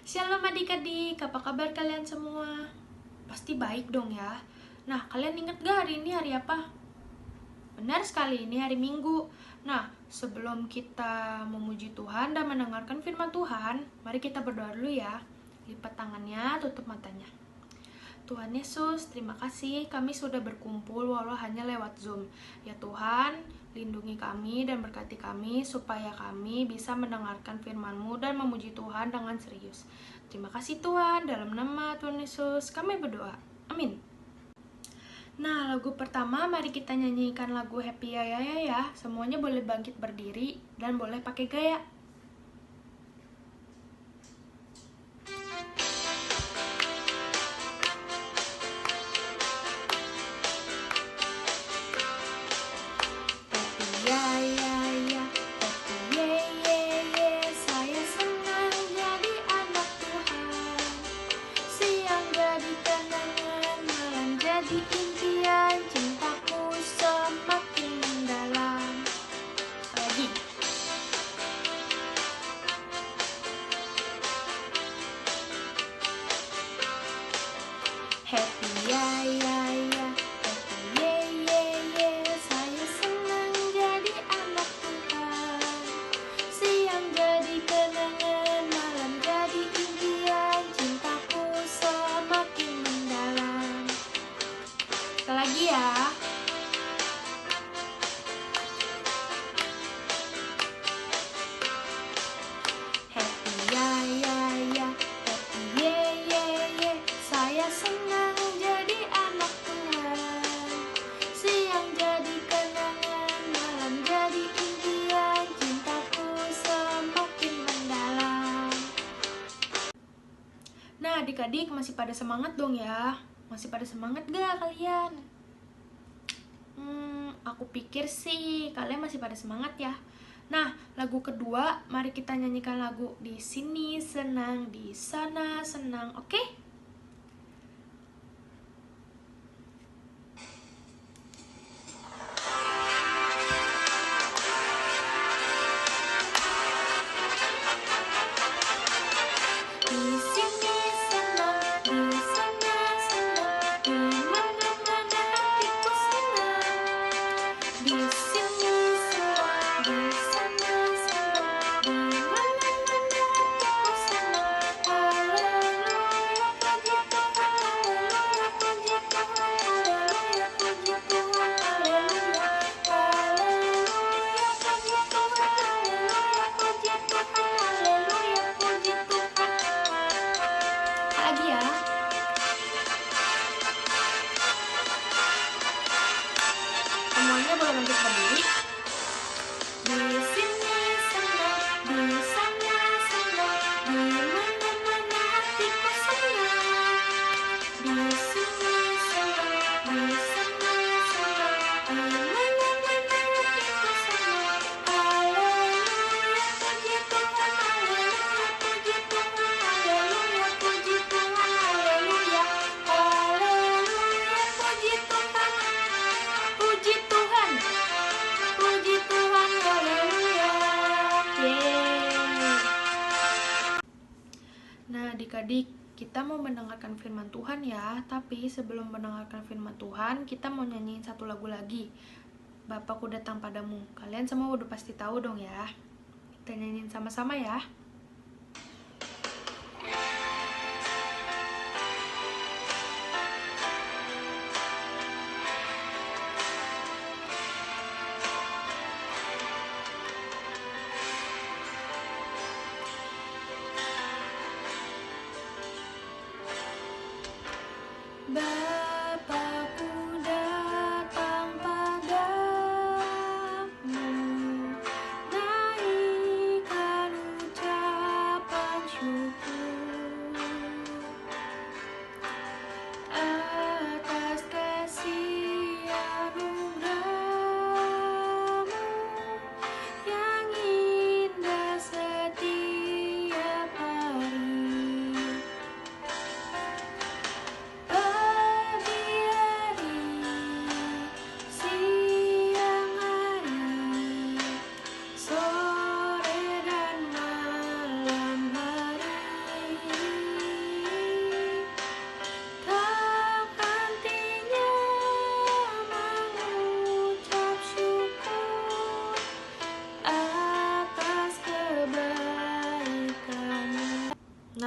Shalom adik-adik, apa kabar kalian semua? Pasti baik dong ya. Nah, kalian ingat gak hari ini hari apa? Benar sekali, ini hari Minggu. Nah, sebelum kita memuji Tuhan dan mendengarkan firman Tuhan, mari kita berdoa dulu ya. Lipat tangannya, tutup matanya. Tuhan Yesus, terima kasih kami sudah berkumpul walau hanya lewat Zoom. Ya Tuhan, lindungi kami dan berkati kami supaya kami bisa mendengarkan firman-Mu dan memuji Tuhan dengan serius. Terima kasih Tuhan, dalam nama Tuhan Yesus kami berdoa. Amin. Nah, lagu pertama mari kita nyanyikan lagu Happy Ya Ya Ya ya. Semuanya boleh bangkit berdiri dan boleh pakai gaya. Happy ya ya ya, happy ye ye ye, saya senang jadi anak Tuhan. Siang jadi kenangan, malam jadi impian, cintaku semakin mendalam. Sekali lagi ya. Happy ya ya ya, happy ye ye ye, saya senang jadi anak Tuhan. Siang jadi kenangan, malam jadi impian, cintaku semakin mendalam. Nah adik-adik masih pada semangat dong ya? Masih pada semangat gak kalian? Aku pikir sih kalian masih pada semangat ya. Nah, lagu kedua, mari kita nyanyikan lagu Di Sini Senang, Di Sana Senang, oke? Di sini senang, di sana senang, di mana-mana hatiku senang. Di sini senang, di sana senang, di mana-mana hatiku senang. Haleluya, puji Tuhan, haleluya, puji Tuhan, haleluya, puji Tuhan, haleluya. Haleluya, puji Tuhan, haleluya, puji Tuhan, haleluya, puji Tuhan. Lagi ya. Semuanya boleh bangkit berdiri. Di sini senang, di sana senang, di mana-mana hatiku senang. Di sini senang, di sana senang, di mana-mana hatiku senang. Haleluya, puji Tuhan, haleluya, puji Tuhan, haleluya, puji Tuhan, haleluya. Haleluya, puji Tuhan, puji Tuhan, puji Tuhan, haleluya. Yeay. Nah adik-adik, kita mau mendengarkan firman Tuhan ya. Tapi sebelum mendengarkan firman Tuhan, kita mau nyanyiin satu lagu lagi, Bapakku Datang Padamu. Kalian semua udah pasti tahu dong ya. Kita nyanyiin sama-sama ya. Bapakku datang padamu, naikkan ucapan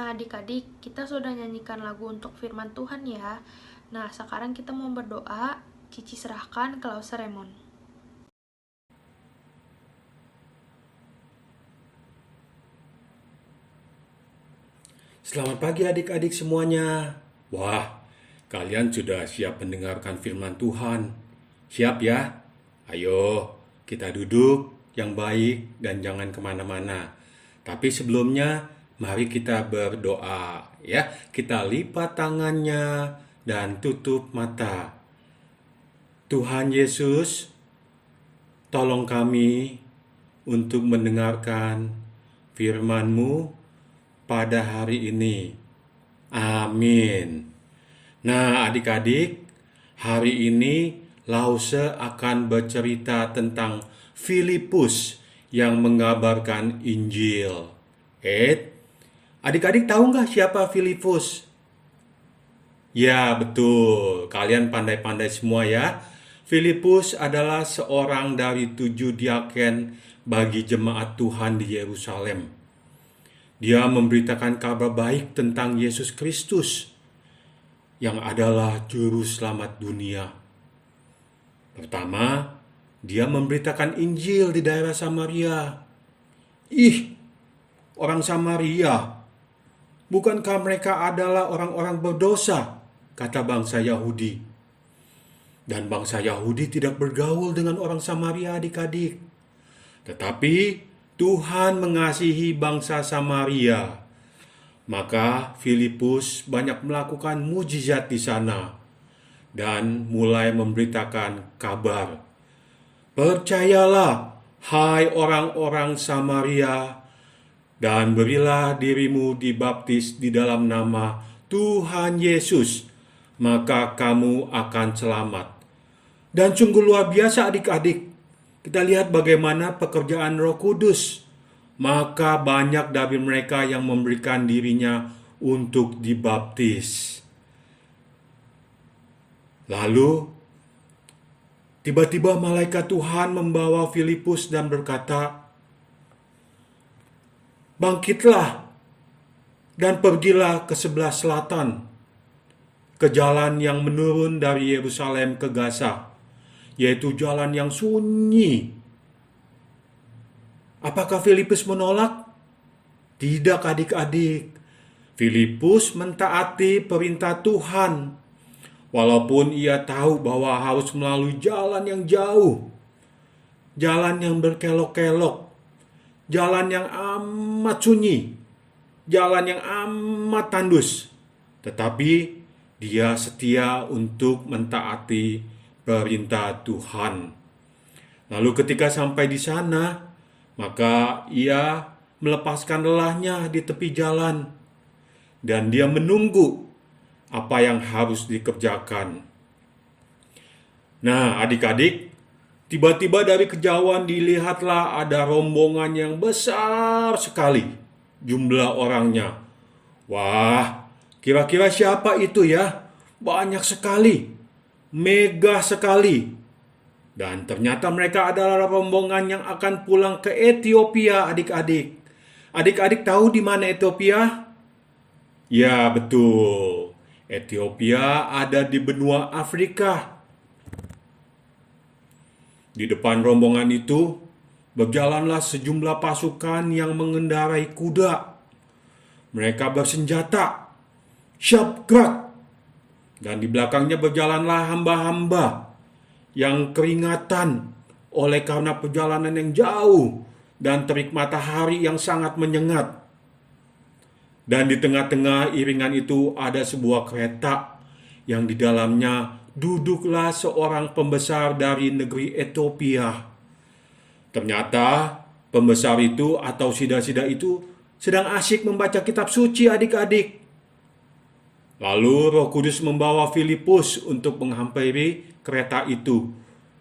Nah, adik-adik, kita sudah nyanyikan lagu untuk firman Tuhan ya. Nah, sekarang kita mau berdoa. Cici serahkan ke Lause Raymond. Selamat pagi adik-adik semuanya. Wah, kalian sudah siap mendengarkan firman Tuhan? Siap ya? Ayo, kita duduk yang baik dan jangan kemana-mana. Tapi sebelumnya, mari kita berdoa ya. Kita lipat tangannya dan tutup mata. Tuhan Yesus, tolong kami untuk mendengarkan firman-Mu pada hari ini. Amin. Nah, adik-adik, hari ini Lause akan bercerita tentang Filipus yang mengabarkan Injil. Adik-adik tahu nggak siapa Filipus? Ya, betul. Kalian pandai-pandai semua ya. Filipus adalah seorang dari 7 diaken bagi jemaat Tuhan di Yerusalem. Dia memberitakan kabar baik tentang Yesus Kristus yang adalah juru selamat dunia. Pertama, dia memberitakan Injil di daerah Samaria. Orang Samaria, bukankah mereka adalah orang-orang berdosa? Kata bangsa Yahudi. Dan bangsa Yahudi tidak bergaul dengan orang Samaria, adik-adik. Tetapi Tuhan mengasihi bangsa Samaria. Maka Filipus banyak melakukan mujizat di sana dan mulai memberitakan kabar. Percayalah, hai orang-orang Samaria, dan berilah dirimu dibaptis di dalam nama Tuhan Yesus, maka kamu akan selamat. Dan sungguh luar biasa adik-adik. Kita lihat bagaimana pekerjaan Roh Kudus. Maka banyak dari mereka yang memberikan dirinya untuk dibaptis. Lalu, tiba-tiba malaikat Tuhan membawa Filipus dan berkata, "Bangkitlah dan pergilah ke sebelah selatan, ke jalan yang menurun dari Yerusalem ke Gaza, yaitu jalan yang sunyi." Apakah Filipus menolak? Tidak adik-adik. Filipus mentaati perintah Tuhan. Walaupun ia tahu bahwa harus melalui jalan yang jauh. Jalan yang berkelok-kelok. Jalan yang amat sunyi. Jalan yang amat tandus. Tetapi dia setia untuk mentaati perintah Tuhan. Lalu ketika sampai di sana, maka ia melepaskan lelahnya di tepi jalan dan dia menunggu apa yang harus dikerjakan. Nah, adik-adik, tiba-tiba dari kejauhan dilihatlah ada rombongan yang besar sekali jumlah orangnya. Wah, kira-kira siapa itu ya? Banyak sekali, megah sekali. Dan ternyata mereka adalah rombongan yang akan pulang ke Ethiopia, adik-adik. Adik-adik tahu di mana Ethiopia? Ya, betul. Ethiopia ada di benua Afrika. Di depan rombongan itu, berjalanlah sejumlah pasukan yang mengendarai kuda. Mereka bersenjata, siap gerak. Dan di belakangnya berjalanlah hamba-hamba yang keringatan oleh karena perjalanan yang jauh dan terik matahari yang sangat menyengat. Dan di tengah-tengah iringan itu ada sebuah kereta yang di dalamnya duduklah seorang pembesar dari negeri Ethiopia. Ternyata pembesar itu atau sida-sida itu sedang asyik membaca kitab suci, adik-adik. Lalu Roh Kudus membawa Filipus untuk menghampiri kereta itu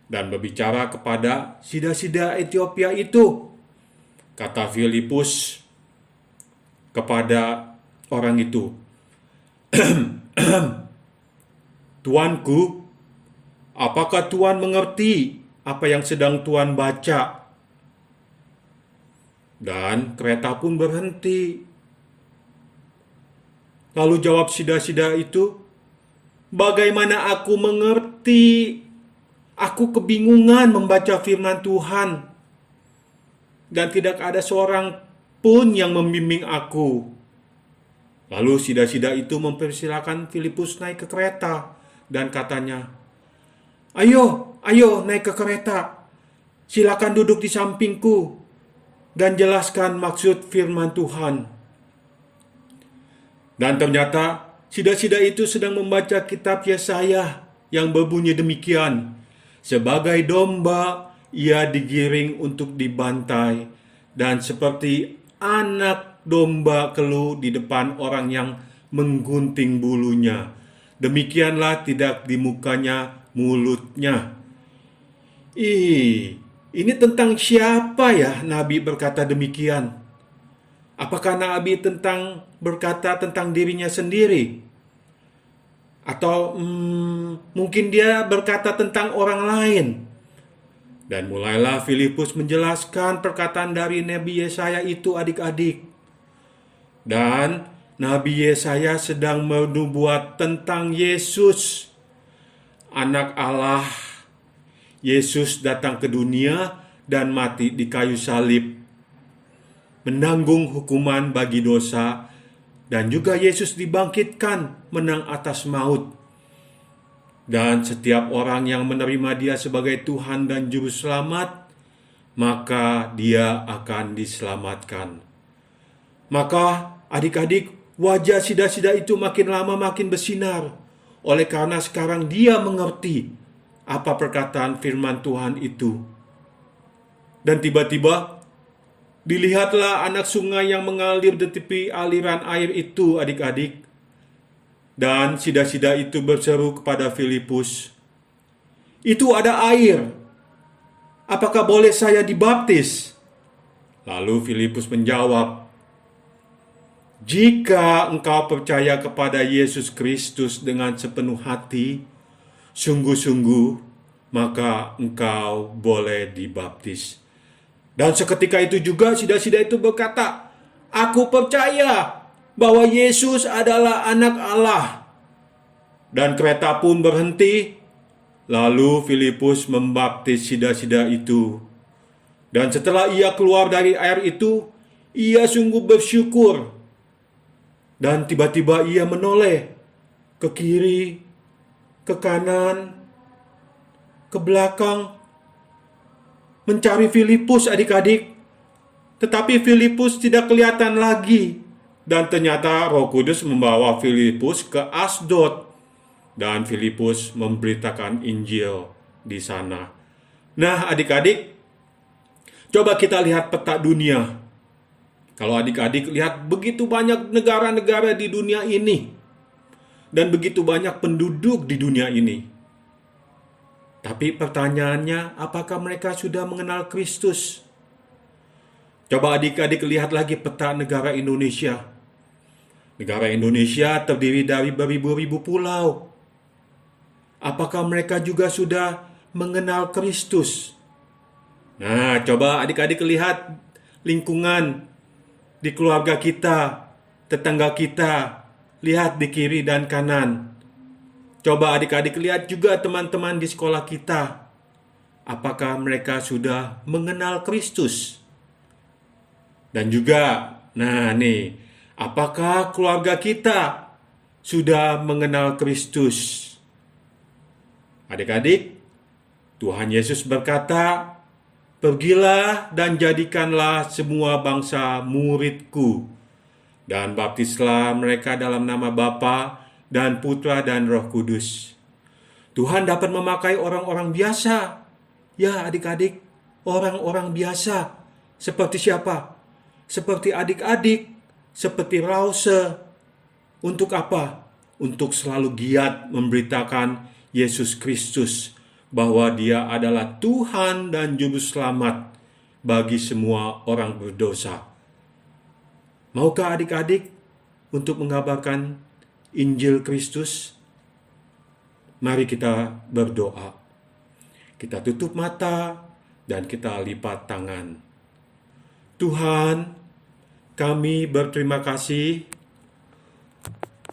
dan berbicara kepada sida-sida Ethiopia itu. Kata Filipus kepada orang itu, "Tuanku, apakah Tuan mengerti apa yang sedang Tuan baca?" Dan kereta pun berhenti. Lalu jawab sida-sida itu, bagaimana aku mengerti? Aku kebingungan membaca firman Tuhan. Dan tidak ada seorang pun yang membimbing aku. Lalu sida-sida itu mempersilakan Filipus naik ke kereta. Dan katanya, ayo naik ke kereta. Silakan duduk di sampingku. Dan jelaskan maksud firman Tuhan. Dan ternyata sida-sida itu sedang membaca kitab Yesaya yang berbunyi demikian. Sebagai domba, ia digiring untuk dibantai. Dan seperti anak domba keluh di depan orang yang menggunting bulunya. Demikianlah tidak dimukanya mulutnya. Ini tentang siapa ya Nabi berkata demikian? Apakah Nabi berkata tentang dirinya sendiri? Atau mungkin dia berkata tentang orang lain? Dan mulailah Filipus menjelaskan perkataan dari Nabi Yesaya itu adik-adik. Dan Nabi Yesaya sedang menubuat tentang Yesus, anak Allah. Yesus datang ke dunia dan mati di kayu salib, menanggung hukuman bagi dosa, dan juga Yesus dibangkitkan menang atas maut. Dan setiap orang yang menerima Dia sebagai Tuhan dan Juru Selamat, maka dia akan diselamatkan. Maka adik-adik, wajah sida-sida itu makin lama makin bersinar, oleh karena sekarang dia mengerti apa perkataan firman Tuhan itu. Dan tiba-tiba dilihatlah anak sungai yang mengalir di tepi aliran air itu, adik-adik. Dan sida-sida itu berseru kepada Filipus, "Itu ada air. Apakah boleh saya dibaptis?" Lalu Filipus menjawab, "Jika engkau percaya kepada Yesus Kristus dengan sepenuh hati, sungguh-sungguh, maka engkau boleh dibaptis." Dan seketika itu juga sida-sida itu berkata, "Aku percaya bahwa Yesus adalah anak Allah." Dan kereta pun berhenti. Lalu Filipus membaptis sida-sida itu. Dan setelah ia keluar dari air itu, ia sungguh bersyukur. Dan tiba-tiba ia menoleh ke kiri, ke kanan, ke belakang, mencari Filipus, adik-adik. Tetapi Filipus tidak kelihatan lagi. Dan ternyata Roh Kudus membawa Filipus ke Asdod. Dan Filipus memberitakan Injil di sana. Nah, adik-adik, coba kita lihat peta dunia. Kalau adik-adik lihat begitu banyak negara-negara di dunia ini. Dan begitu banyak penduduk di dunia ini. Tapi pertanyaannya, apakah mereka sudah mengenal Kristus? Coba adik-adik lihat lagi peta negara Indonesia. Negara Indonesia terdiri dari beribu-ribu pulau. Apakah mereka juga sudah mengenal Kristus? Nah, coba adik-adik lihat lingkungan di keluarga kita, tetangga kita. Lihat di kiri dan kanan. Coba adik-adik lihat juga teman-teman di sekolah kita. Apakah mereka sudah mengenal Kristus? Dan juga, apakah keluarga kita sudah mengenal Kristus? Adik-adik, Tuhan Yesus berkata, "Pergilah dan jadikanlah semua bangsa muridku, dan baptislah mereka dalam nama Bapa dan Putra dan Roh Kudus." Tuhan dapat memakai orang-orang biasa. Ya adik-adik, orang-orang biasa. Seperti siapa? Seperti adik-adik, seperti Rause. Untuk apa? Untuk selalu giat memberitakan Yesus Kristus, bahwa Dia adalah Tuhan dan Juru Selamat bagi semua orang berdosa. Maukah adik-adik untuk mengabarkan Injil Kristus? Mari kita berdoa. Kita tutup mata dan kita lipat tangan. Tuhan, kami berterima kasih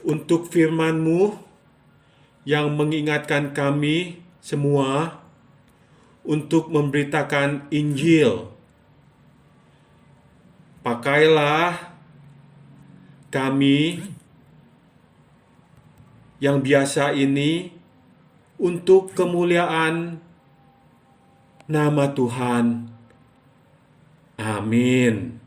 untuk firman-Mu yang mengingatkan kami semua untuk memberitakan Injil. Pakailah kami yang biasa ini untuk kemuliaan nama Tuhan. Amin.